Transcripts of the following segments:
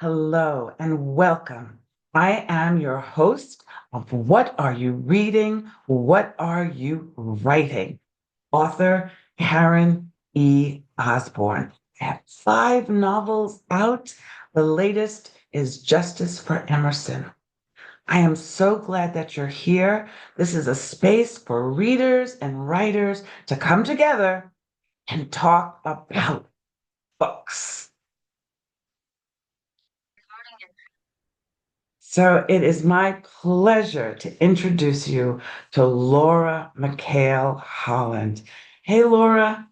Hello and welcome. I am your host of What Are You Reading? What Are You Writing? Author Karen E. Osborne. I have five novels out. The latest is Justice for Emerson. I am so glad that you're here. This is a space for readers and writers to come together and talk about books. So it is my pleasure to introduce you to Laura McHale Holland. Hey, Laura.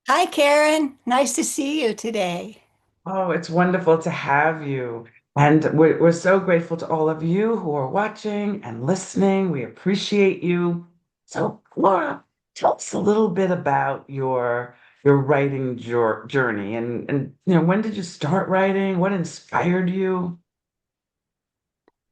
Hi, Karen. Nice to see you today. Oh, it's wonderful to have you. And we're so grateful to all of you who are watching and listening. We appreciate you. So, Laura, tell us a little bit about your writing journey and when did you start writing? What inspired you?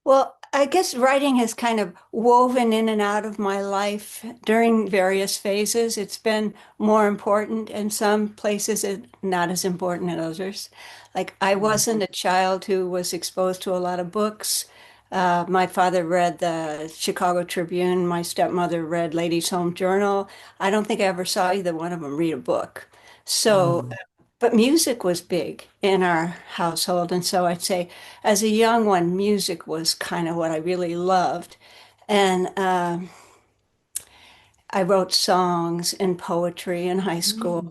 Well, I guess writing has kind of woven in and out of my life during various phases. It's been more important in some places and not as important in others. Like I wasn't a child who was exposed to a lot of books. My father read the Chicago Tribune. My stepmother read Ladies' Home Journal. I don't think I ever saw either one of them read a book. So Mm. but music was big in our household. And so I'd say, as a young one, music was kind of what I really loved. And I wrote songs and poetry in high school.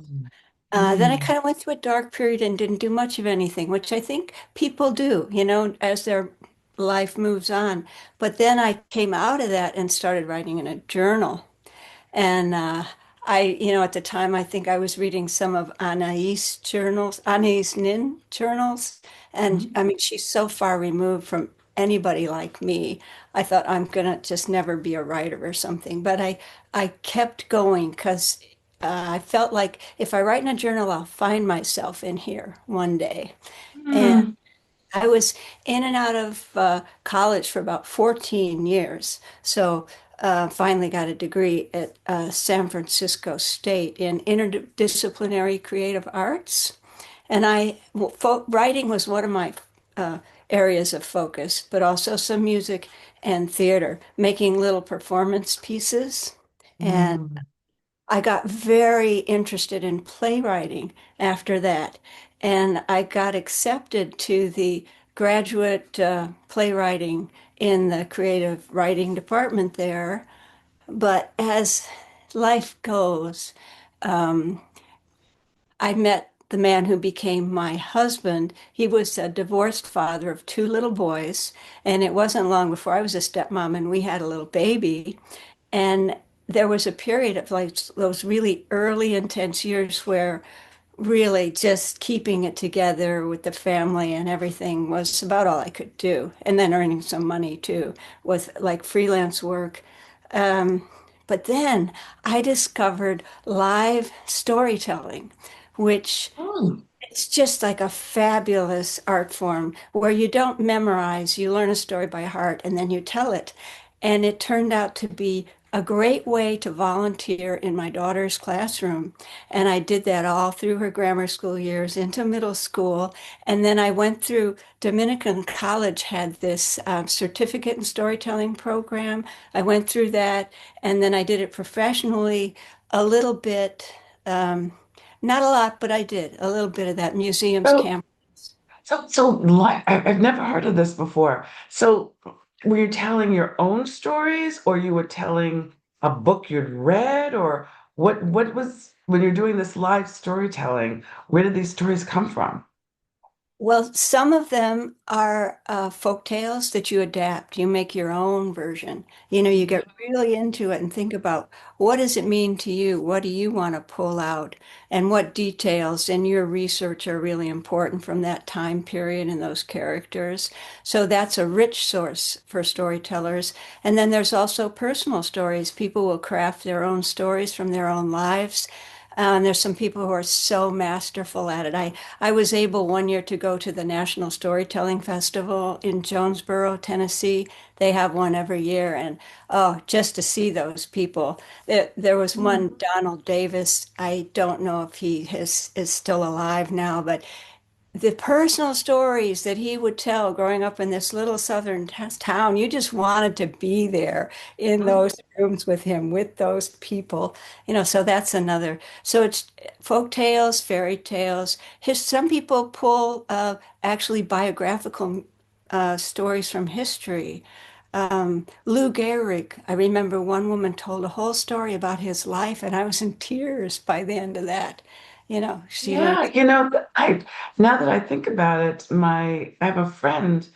Mm. Then I Mm. kind of went through a dark period and didn't do much of anything, which I think people do, as their life moves on. But then I came out of that and started writing in a journal. And at the time, I think I was reading some of Anais Nin journals. And Mm. I mean, she's so far removed from anybody like me. I thought I'm gonna just never be a writer or something. But I kept going because I felt like if I write in a journal, I'll find myself in here one day. And Mm. I was in and out of college for about 14 years. So finally got a degree at San Francisco State in interdisciplinary creative arts. And writing was one of my uh, areas of focus, but also some music and theater, making little performance pieces. And Mm. I got very interested in playwriting after that, and I got accepted to the graduate playwriting in the creative writing department there. But as life goes, I met the man who became my husband. He was a divorced father of two little boys, and it wasn't long before I was a stepmom and we had a little baby. And there was a period of like those really early intense years where really just keeping it together with the family and everything was about all I could do. And then earning some money too with like freelance work. But then I discovered live storytelling, which Mm. it's just like a fabulous art form where you don't memorize, you learn a story by heart and then you tell it. And it turned out to be a great way to volunteer in my daughter's classroom. And I did that all through her grammar school years into middle school. And then I went through Dominican College had this certificate in storytelling program. I went through that and then I did it professionally a little bit. Not a lot, but I did a little bit of that museums So, camp. I've never heard of this before. So, were you telling your own stories, or you were telling a book you'd read, or what was when you're doing this live storytelling, where did these stories come from? Well, some of them are folk tales that you adapt. You make your own version. You get really into it and think about what does it mean to you? What do you want to pull out? And what details in your research are really important from that time period and those characters. So that's a rich source for storytellers. And then there's also personal stories. People will craft their own stories from their own lives. And there's some people who are so masterful at it. I was able one year to go to the National Storytelling Festival in Jonesboro, Tennessee. They have one every year. And oh, just to see those people. There was Mm. one, Donald Davis. I don't know if is still alive now, but the personal stories that he would tell growing up in this little southern town, you just wanted to be there in Mm. those rooms with him, with those people, so that's another. So it's folk tales, fairy tales. Some people pull actually biographical stories from history. Lou Gehrig, I remember one woman told a whole story about his life, and I was in tears by the end of that. She learned. Yeah, I now that I think about it, I have a friend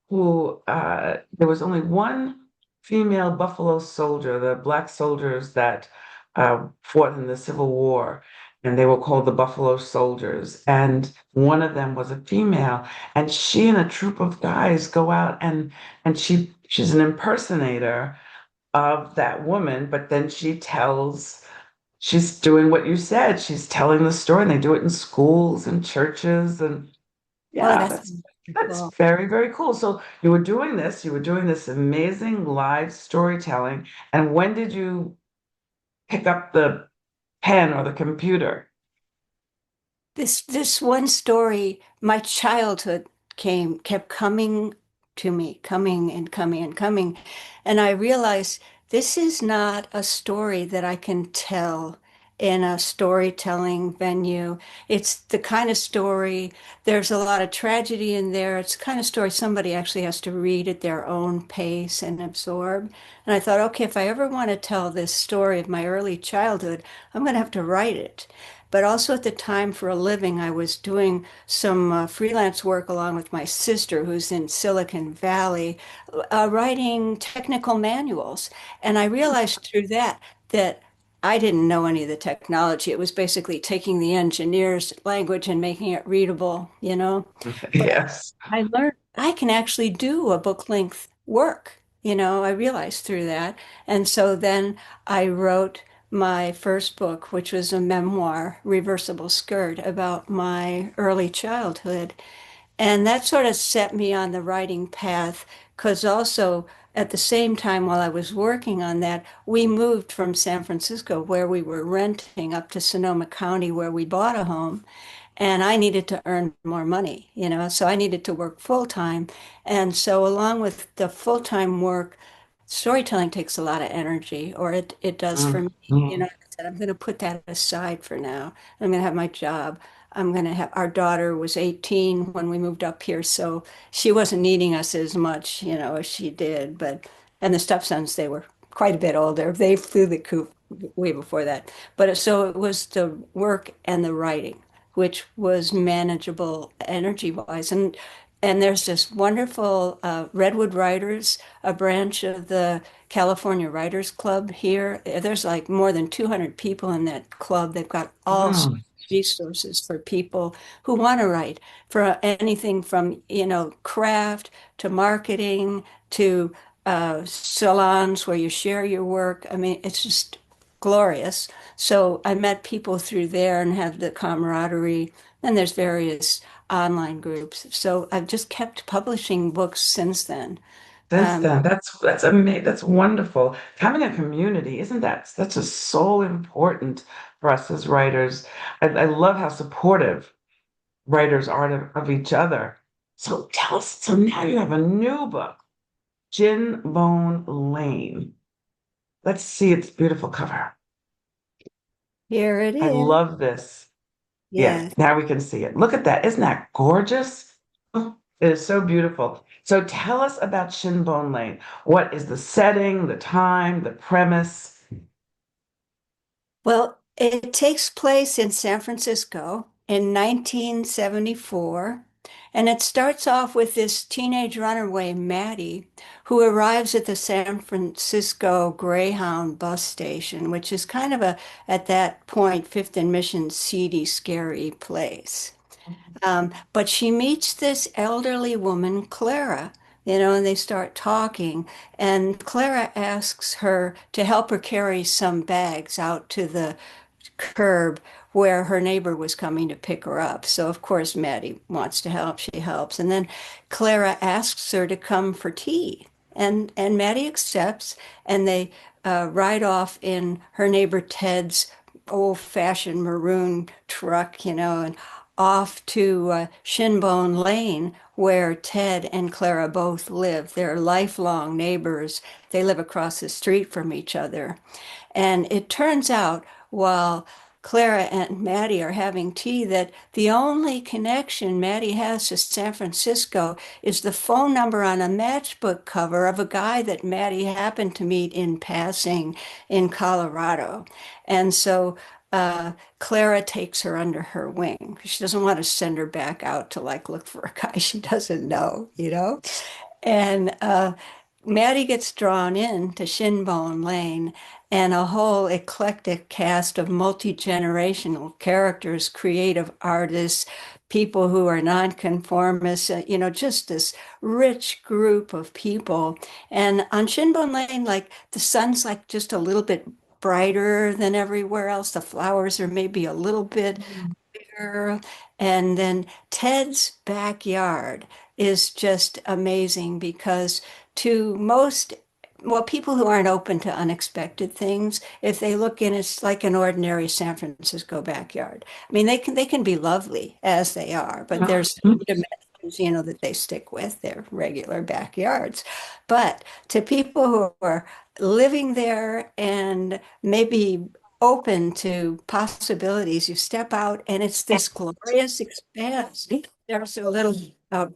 who there was only one female Buffalo soldier, the black soldiers that fought in the Civil War, and they were called the Buffalo Soldiers. And one of them was a female, and she and a troop of guys go out and she's an impersonator of that woman, but then she's doing what you said. She's telling the story, and they do it in schools and churches, and Oh, yeah, that's that's wonderful. very, very cool. So you were doing this amazing live storytelling, and when did you pick up the pen or the computer? This one story, my childhood kept coming to me, coming and coming and coming. And I realized this is not a story that I can tell in a storytelling venue. It's the kind of story, there's a lot of tragedy in there. It's the kind of story somebody actually has to read at their own pace and absorb. And I thought, okay, if I ever want to tell this story of my early childhood, I'm going to have to write it. But also at the time, for a living, I was doing some freelance work along with my sister, who's in Silicon Valley, writing technical manuals. And I realized through that I didn't know any of the technology. It was basically taking the engineer's language and making it readable. But Yes. I learned I can actually do a book length work. I realized through that. And so then I wrote my first book, which was a memoir, Reversible Skirt, about my early childhood. And that sort of set me on the writing path because also at the same time while I was working on that, we moved from San Francisco, where we were renting, up to Sonoma County, where we bought a home. And I needed to earn more money, so I needed to work full time. And so, along with the full time work, storytelling takes a lot of energy, or it does for me. Mhm. I said, I'm going to put that aside for now. I'm going to have my job. I'm going to have our daughter was 18 when we moved up here, so she wasn't needing us as much, as she did. And the stepsons, they were quite a bit older. They flew the coop way before that. But so it was the work and the writing, which was manageable energy wise. And there's this wonderful Redwood Writers, a branch of the California Writers Club here. There's like more than 200 people in that club. They've got all sorts Wow. of resources for people who want to write, for anything from, craft to marketing to salons where you share your work. I mean, it's just glorious. So I met people through there and have the camaraderie. And there's various online groups. So I've just kept publishing books since then. Since Um, then, that's amazing. That's wonderful. Having a community, isn't that's just so important for us as writers. I love how supportive writers are of each other. So tell us, so now you have a new book, Shinbone Lane. Let's see its beautiful cover. Here it I is. love this. Yeah, Yes. now we can see it. Look at that. Isn't that gorgeous? Oh, it is so beautiful. So tell us about Shinbone Lane. What is the setting, the time, the premise? Well, it takes place in San Francisco in 1974. And it starts off with this teenage runaway, Maddie, who arrives at the San Francisco Greyhound bus station, which is kind of at that point, Fifth and Mission, seedy, scary place. But she meets this elderly woman, Clara, and they start talking. And Clara asks her to help her carry some bags out to the curb where her neighbor was coming to pick her up. So, of course, Maddie wants to help. She helps. And then Clara asks her to come for tea. And Maddie accepts, and they ride off in her neighbor Ted's old-fashioned maroon truck, and off to Shinbone Lane, where Ted and Clara both live. They're lifelong neighbors. They live across the street from each other. And it turns out while Clara and Maddie are having tea that the only connection Maddie has to San Francisco is the phone number on a matchbook cover of a guy that Maddie happened to meet in passing in Colorado. And so Clara takes her under her wing. She doesn't want to send her back out to like look for a guy she doesn't know, you know? And Maddie gets drawn in to Shinbone Lane, and a whole eclectic cast of multi-generational characters, creative artists, people who are nonconformists, just this rich group of people. And on Shinbone Lane, like the sun's like just a little bit brighter than everywhere else. The flowers are maybe a little bit bigger. And then Ted's backyard is just amazing because to most, well, people who aren't open to unexpected things, if they look in, it's like an ordinary San Francisco backyard. I mean, they can be lovely as they are, but there's dimensions, that they stick with their regular backyards. But to people who are living there and maybe open to possibilities, you step out and it's this glorious expanse. There's a little uh,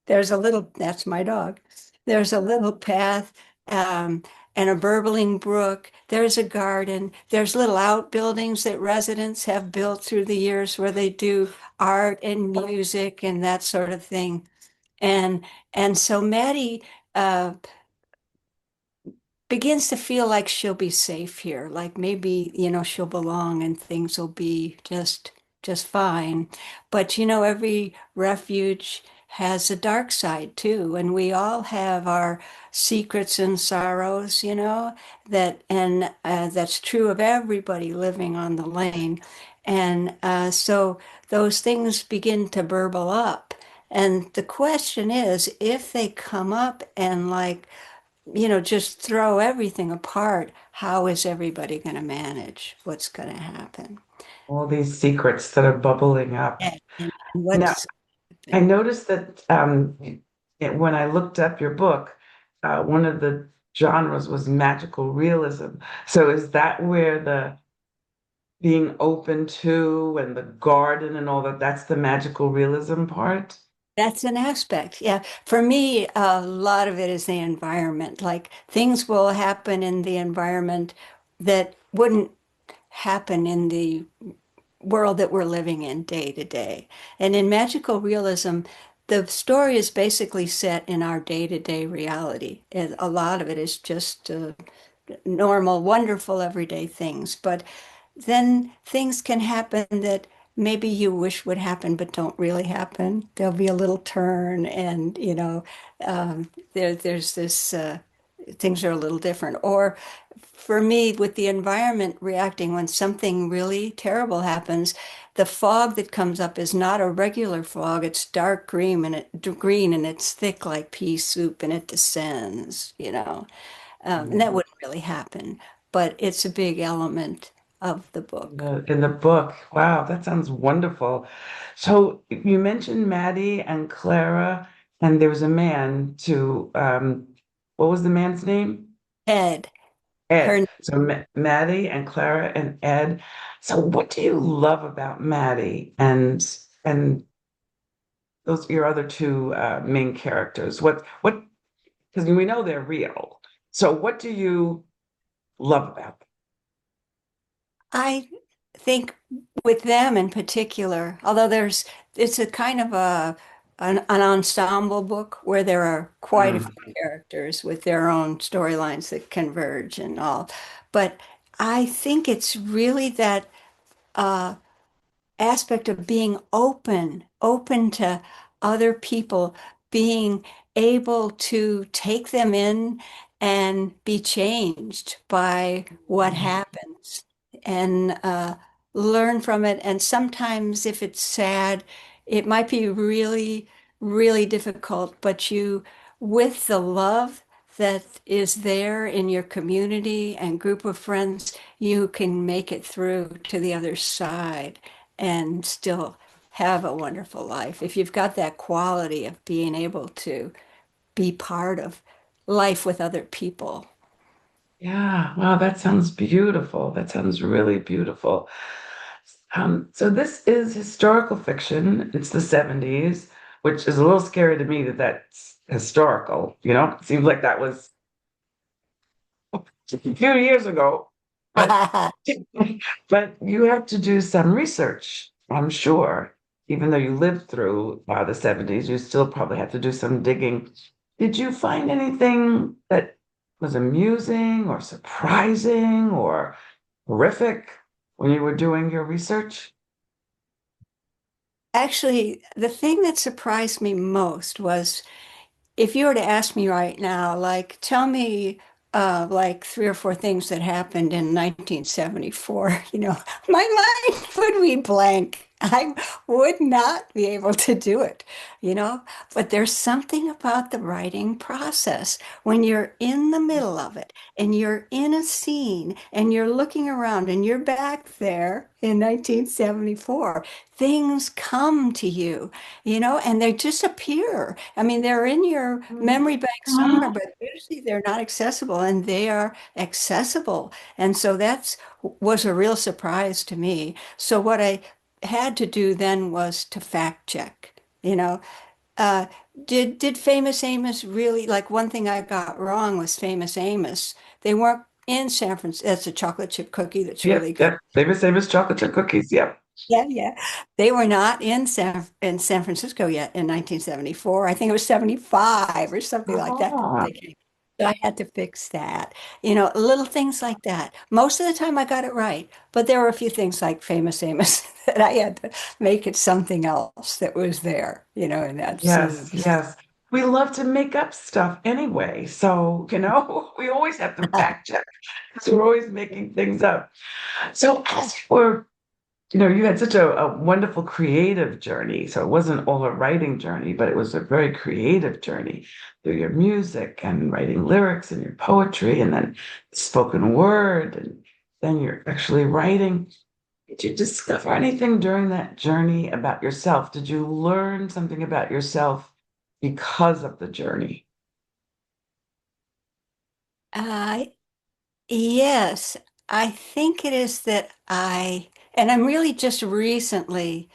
that's my dog. There's a little path um, and a burbling brook. There's a garden. There's little outbuildings that residents have built through the years where they do art and music and that sort of thing. And and so Maddie uh, begins to feel like she'll be safe here, like maybe, she'll belong and things will be just fine. But every refuge has a dark side too, and we all have our secrets and sorrows, that's true of everybody living on the lane. And so those things begin to burble up. And the question is, if they come up and like just throw everything apart, how is everybody going to manage? What's going to happen? All these secrets that are bubbling up. And Now, what's I noticed that when I looked up your book, one of the genres was magical realism. So is that where the being open to and the garden and all that, that's the magical realism part? that's an aspect. Yeah. For me, a lot of it is the environment. Like things will happen in the environment that wouldn't happen in the world that we're living in day to day. And in magical realism, the story is basically set in our day-to-day reality. And a lot of it is just normal, wonderful, everyday things. But then things can happen that maybe you wish would happen, but don't really happen. There'll be a little turn, and there's this things are a little different. Or for me, with the environment reacting when something really terrible happens, the fog that comes up is not a regular fog. It's dark green and it's thick like pea soup and it descends. And that wouldn't really happen, but it's a big element of the book. In the book. Wow, that sounds wonderful. So you mentioned Maddie and Clara, and there was a man to what was the man's name? Ed, Ed. her So Maddie and Clara and Ed. So what do you love about Maddie and those your other two main characters? What because we know they're real. So what do you love about I think with them in particular, although it's a kind of an ensemble book where there are quite a them? few characters with their own storylines that converge and all. But I think it's really that uh, aspect of being open to other people, being able to take them in and be changed by what happens and learn from it. And sometimes if it's sad, it might be really, really difficult, but with the love that is there in your community and group of friends, you can make it through to the other side and still have a wonderful life. If you've got that quality of being able to be part of life with other people. Yeah, wow, that sounds beautiful. That sounds really beautiful. So this is historical fiction. It's the 70s, which is a little scary to me that that's historical, you know? It seems like that was a few years ago, but but you have to do some research, I'm sure. Even though you lived through the 70s, you still probably have to do some digging. Did you find anything that was amusing or surprising or horrific when you were doing your research? Actually, the thing that surprised me most was if you were to ask me right now, like, tell me like three or four things that happened in 1974, my mind would be blank. I would not be able to do it, you know. But there's something about the writing process when you're in the middle of it and you're in a scene and you're looking around and you're back there in 1974, things come to you, and they just appear. I mean, they're in your memory bank somewhere, but usually they're not accessible, and they are accessible. And so that's was a real surprise to me. So what I had to do then was to fact check, uh, did Famous Amos really, like one thing I got wrong was Famous Amos. They weren't in San Francisco. That's a chocolate chip cookie that's Yep, really good. yep. Famous chocolate chip cookies. Yep. Yeah, yeah. They were not in San Francisco yet in 1974. I think it was 75 or something like that. Ah, They came. So I had to fix that. Little things like that. Most of the time I got it right, but there were a few things like Famous Amos that I had to make it something else that was there, in that yes, scene. yes. We love to make up stuff anyway. So, we always have to fact check. So we're always making things up. So as for, you had such a wonderful creative journey. So it wasn't all a writing journey, but it was a very creative journey through your music and writing lyrics and your poetry and then spoken word. And then you're actually writing. Did you discover anything during that journey about yourself? Did you learn something about yourself because of the journey? Uh, yes, I think it is that and I'm really just recently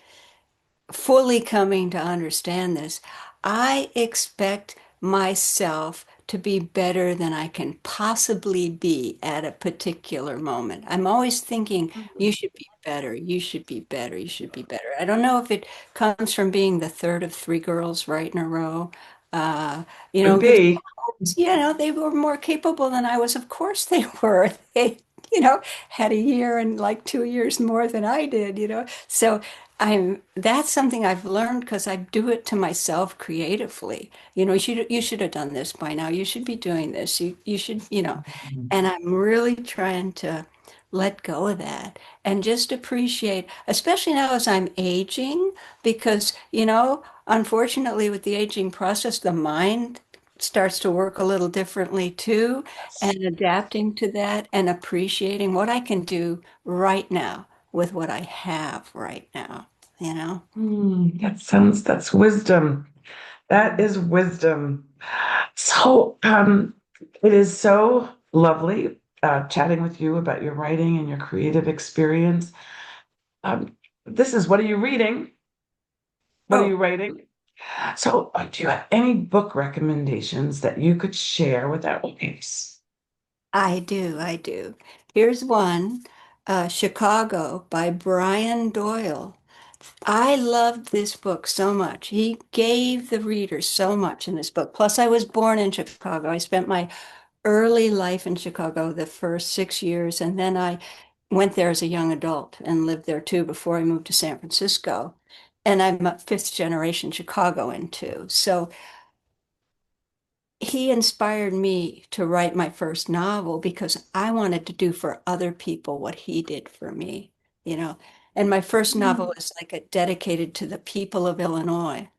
fully coming to understand this, I expect myself to be better than I can possibly be at a particular moment. I'm always thinking, you should be better, you should be better, you should be better. I don't know if it comes from being the third of three girls right in a row. Uh, Could because be. they were more capable than I was. Of course they were. They, had a year and like 2 years more than I did, So that's something I've learned because I do it to myself creatively. You should have done this by now. You should be doing this. You should, and I'm really trying to let go of that and just appreciate, especially now as I'm aging, because, unfortunately with the aging process, the mind starts to work a little differently too, and adapting to that and appreciating what I can do right now with what I have right now, you know? That's wisdom. That is wisdom. So, it is so lovely chatting with you about your writing and your creative experience. This is what are you reading? What are you Oh, writing? So, do you have any book recommendations that you could share with our audience? I do, I do. Here's one, Chicago by Brian Doyle. I loved this book so much. He gave the reader so much in this book. Plus, I was born in Chicago. I spent my early life in Chicago, the first 6 years, and then I went there as a young adult and lived there too before I moved to San Francisco. And I'm a fifth generation Chicagoan too. So he inspired me to write my first novel because I wanted to do for other people what he did for me, you know. And my first novel is like a dedicated to the people of Illinois.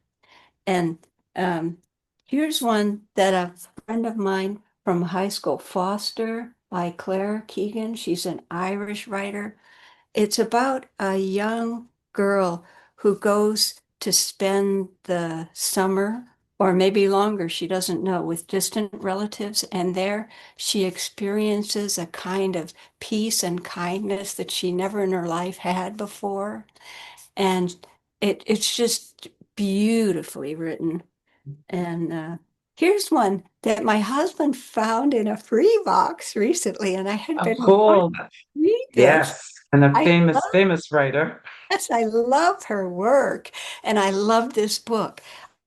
And um, here's one that a friend of mine from high school, Foster by Claire Keegan. She's an Irish writer. It's about a young girl who goes to spend the summer or maybe longer, she doesn't know, with distant relatives. And there she experiences a kind of peace and kindness that she never in her life had before. And it's just beautifully written. And here's one that my husband found in a free box recently, and I had Oh, been wanting cool. to read this. Yes. And a I famous, famous writer. Yes, I love her work, and I love this book.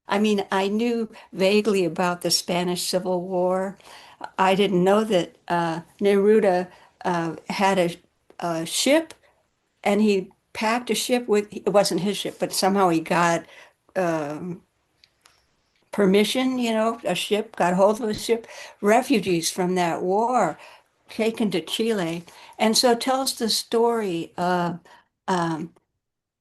I mean, I knew vaguely about the Spanish Civil War. I didn't know that Neruda had a ship, and he packed a ship with, it wasn't his ship, but somehow he got um, permission, a ship, got hold of a ship, refugees from that war taken to Chile. And so it tells the story of um,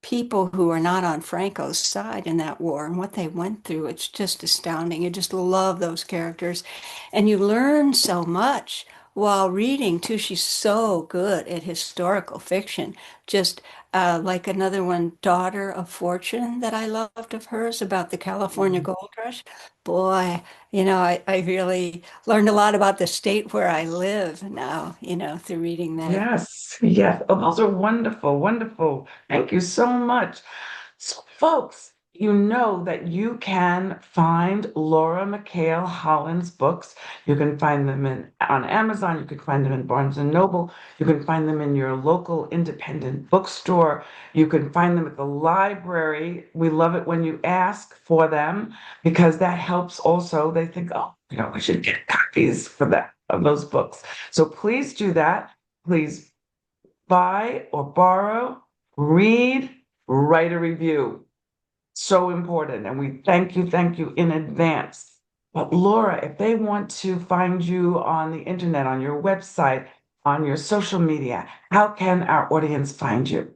people who are not on Franco's side in that war and what they went through. It's just astounding. You just love those characters. And you learn so much while reading, too. She's so good at historical fiction. Just like another one, Daughter of Fortune, that I loved of hers about the California Gold Rush. Boy, I really learned a lot about the state where I live now, through reading that. Yes, yes. Oh, those are wonderful, wonderful. Thank you so much. So, folks, you know that you can find Laura McHale Holland's books. You can find them on Amazon. You can find them in Barnes and Noble. You can find them in your local independent bookstore. You can find them at the library. We love it when you ask for them because that helps also. They think, oh, we should get copies for that of those books. So please do that. Please buy or borrow, read, write a review. So important. And we thank you in advance. But Laura, if they want to find you on the internet, on your website, on your social media, how can our audience find you?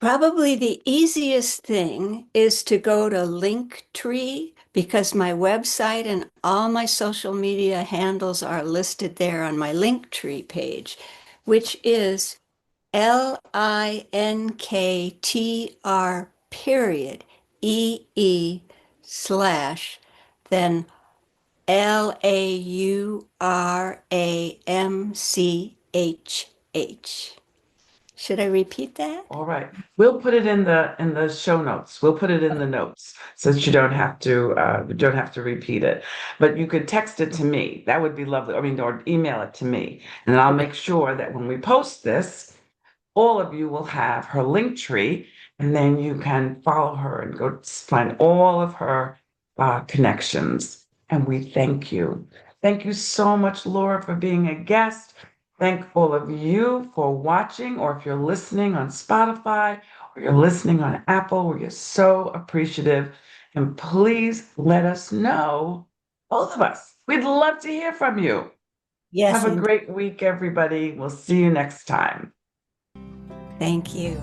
Probably the easiest thing is to go to Linktree because my website and all my social media handles are listed there on my Linktree page, which is LINKTR period EE slash then LAURAMCHH. Should I repeat that? All right. We'll put it in the show notes. We'll put it in the notes so that you don't have to repeat it. But you could text it to me. That would be lovely. I mean, or email it to me. And then I'll make sure that when we post this, all of you will have her link tree, and then you can follow her and go find all of her connections. And we thank you. Thank you so much, Laura, for being a guest. Thank all of you for watching, or if you're listening on Spotify or you're listening on Apple, we're so appreciative. And please let us know, both of us. We'd love to hear from you. Yes, Have a and great week, everybody. We'll see you next time. thank you.